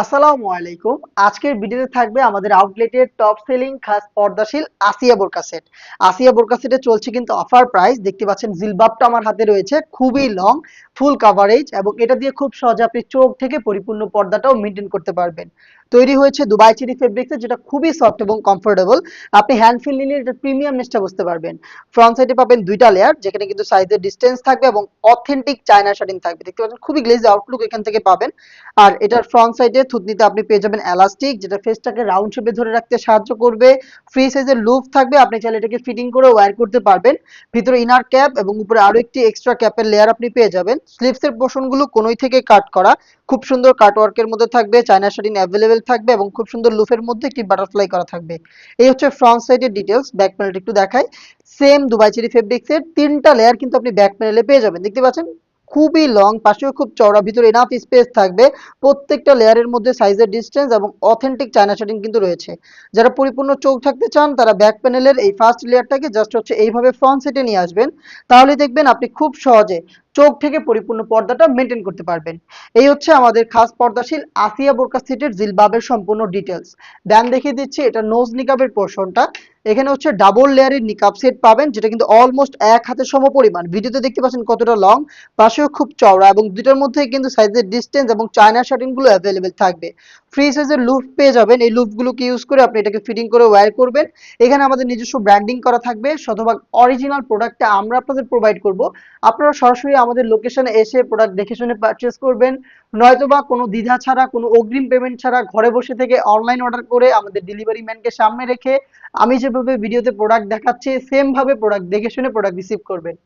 আসসালামু আলাইকুম। আজকের ভিডিওতে থাকবে আমাদের আউটলেটের টপ সেলিং খাস পর্দাশীল আসিয়া বোরকা সেট। আসিয়া বোরকা সেটে চলছে কিন্তু অফার প্রাইস। দেখতে পাচ্ছেন জিলবাবটা আমার হাতে রয়েছে, খুবই লং, ফুল কাভারেজ এবং এটা দিয়ে খুব সহজে আপনি চোখ থেকে পরিপূর্ণ পর্দাটাও মেইনটেইন করতে পারবেন। তৈরি হয়েছে দুবাই চেরি ফেব্রিক্সে, যেটা খুবই সফট এবং কমফোর্টেবল। আপনি হ্যান্ড ফিল নিলে এটা প্রিমিয়ামনেসটা বুঝতে পারবেন। ফ্রন্ট সাইডে পাবেন দুইটা লেয়ার, যেখানে কিন্তু সাইজের ডিসটেন্স থাকবে এবং অথেন্টিক চায়না শাটিং থাকবে। দেখতে পাচ্ছেন খুবই গ্লেজি আউটলুক এখান থেকে পাবেন। আর এটার ফ্রন্ট সাইডে থুতনিতে আপনি পেয়ে যাবেন এলাস্টিক, যেটা ফেসটাকে রাউন্ড শেপে ধরে রাখতে সাহায্য করবে। ফ্রি সাইজের লুপ থাকবে, আপনি চাইলে এটাকে ফিটিং করে ওয়্যার করতে পারবেন। ভিতরে ইনার ক্যাপ এবং উপরে আরো একটি এক্সট্রা ক্যাপের লেয়ার আপনি পেয়ে যাবেন। স্লিভসের পোর্শনগুলো কোনোই থেকে কাট করা, খুব সুন্দর কাটওয়ার্কের মধ্যে থাকবে। চায়না শাটিং অ্যাভেলেবেল থাকবে এবং খুব সুন্দর লুফের মধ্যে একটি বাটারফ্লাই করা থাকবে। এই হচ্ছে ফ্রন্ট সাইডের ডিটেলস। ব্যাক প্যানেলটা একটু দেখাই। সেম দুবাই চেরি ফেব্রিক্সের তিনটা লেয়ার কিন্তু আপনি ব্যাক প্যানেলে পেয়ে যাবেন। দেখতে পাচ্ছেন খুবই লং, পাশেও খুব চওড়া, ভিতরে এনাফ স্পেস থাকবে। প্রত্যেকটা লেয়ারের মধ্যে সাইজের ডিসটেন্স এবং অথেন্টিক চায়না শাটিং কিন্তু রয়েছে। যারা পরিপূর্ণ চোখ থাকতে চান তারা ব্যাক প্যানেলের এই ফার্স্ট লেয়ারটাকে জাস্ট হচ্ছে এইভাবে ফ্রন্ট সেটে নিয়ে আসবেন। তাহলে দেখবেন আপনি খুব সহজে চোখ থেকে পরিপূর্ণ পর্দাটা মেনটেন করতে পারবেন। এই হচ্ছে আমাদের খাস পর্দাশীল আসিয়া বোরকা সেটের জিলবাবের সম্পূর্ণ ডিটেলস। দেন দেখিয়ে দিচ্ছি এটা নোজ নিকাবের পোর্শনটা। এখানে হচ্ছে ডাবল লেয়ারের নিকাব সেট পাবেন, যেটা কিন্তু অলমোস্ট এক হাতের সমপরিমাণ। ভিডিওতে দেখতে পাচ্ছেন কতটা লং, পাশেও খুব চওড়া এবং দুটার মধ্যে কিন্তু সাইজের ডিসটেন্স এবং চায়না শাটিং গুলো অ্যাভেলেবেল থাকবে। ফ্রি সাইজের লুপ পেয়ে যাবেন। এই লুপগুলোকে ইউজ করে আপনি এটাকে ফিটিং করে ওয়্যার করবেন। এখানে আমাদের নিজস্ব ব্র্যান্ডিং করা থাকবে, শতভাগ অরিজিনাল প্রোডাক্টটা আমরা আপনাদের প্রোভাইড করব। আপনারা সরাসরি আমাদের লোকেশনে এসে প্রোডাক্ট দেখে শুনে পারচেজ করবেন, নয়তোবা কোনো দ্বিধা ছাড়া, কোনো অগ্রিম পেমেন্ট ছাড়া ঘরে বসে থেকে অনলাইন অর্ডার করে আমাদের ডেলিভারি ম্যানকে সামনে রেখে আমি যেভাবে ভিডিওতে প্রোডাক্ট দেখাচ্ছি সেম ভাবে প্রোডাক্ট দেখে শুনে প্রোডাক্ট রিসিভ করবেন।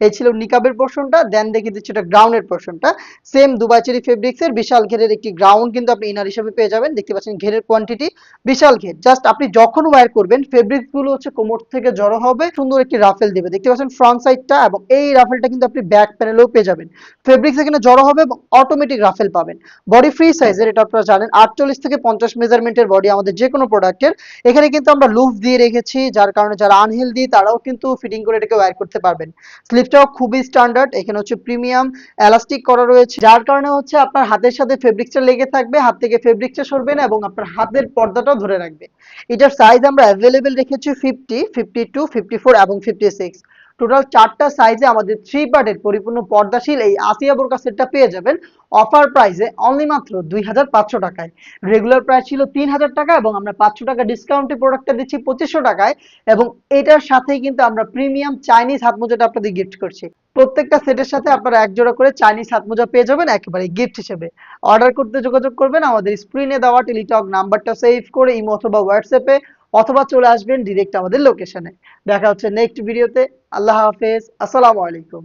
এই ছিল নিকাবের পোর্শনটা। দেন দেখিয়ে দিচ্ছি এটা গ্রাউন্ডের পোর্শনটা। সেম দুবাই চেরি ফেব্রিক্সের বিশাল ঘেরের একটি গ্রাউন্ড কিন্তু আপনি ইনার হিসেবে পেয়ে যাবেন। দেখতে পাচ্ছেন ঘেরের কোয়ান্টিটি বিশাল ঘের। জাস্ট আপনি যখন ওয়্যার করবেন ফেব্রিক্স গুলো হচ্ছে কোমর থেকে জড়ো হবে, সুন্দর একটি রাফেল দিবে। দেখতে পাচ্ছেন ফ্রন্ট সাইডটা এবং এই রাফেলটা কিন্তু আপনি ব্যাক প্যানেলেও পেয়ে যাবেন। ফেব্রিক্স এখানে জড়ো হবে এবং অটোমেটিক রাফেল পাবেন। বডি ফ্রি সাইজের, এটা আপনারা জানেন 48 থেকে 50 মেজারমেন্টের বডি আমাদের যে কোনো প্রোডাক্টের। এখানে কিন্তু আমরা লুফ দিয়ে রেখেছি, যার কারণে যারা আনহেলদি তারাও কিন্তু ফিটিং করে এটাকে ওয়্যার করতে পারবেন। স্লিপটাও খুবই স্ট্যান্ডার্ড, এখানে হচ্ছে প্রিমিয়াম এলাস্টিক করা রয়েছে, যার কারণে হচ্ছে আপনার হাতের সাথে ফেব্রিক্সটা লেগে থাকবে, হাত থেকে ফেব্রিক্সটা সরবে না এবং আপনার হাতের পর্দাটাও ধরে রাখবে। এটার সাইজ আমরা অ্যাভেলেবেল রেখেছি 50, 52, 54 এবং 56। টোটাল চারটা সাইজে আমাদের থ্রি পার্টের পরিপূর্ণ পর্দাশীল এই আসিয়া বোরকা সেটটা পেয়ে যাবেন অফার প্রাইসে অনলি মাত্র 2500 টাকায়। রেগুলার প্রাইস ছিল 3000 টাকা এবং আমরা 500 টাকা ডিসকাউন্টে প্রোডাক্টটা দিচ্ছি 2500 টাকায়। এবং এটার সাথেই কিন্তু আমরা প্রিমিয়াম চাইনিজ হাত মোজাটা আপনাদের গিফট করছি। প্রত্যেকটা সেটের সাথে আপনারা এক জোড়া করে চাইনিজ হাত মোজা পেয়ে যাবেন একেবারে গিফট হিসেবে। অর্ডার করতে যোগাযোগ করবেন আমাদের স্ক্রিনে দেওয়া টেলিটক নাম্বারটা সেভ করে ইমো অথবা হোয়াটসঅ্যাপে, অথবা চলে আসবেন ডিরেক্ট আমাদের লোকেশনে। দেখা হচ্ছে নেক্সট ভিডিওতে। আল্লাহ হাফেজ, আসসালামু আলাইকুম।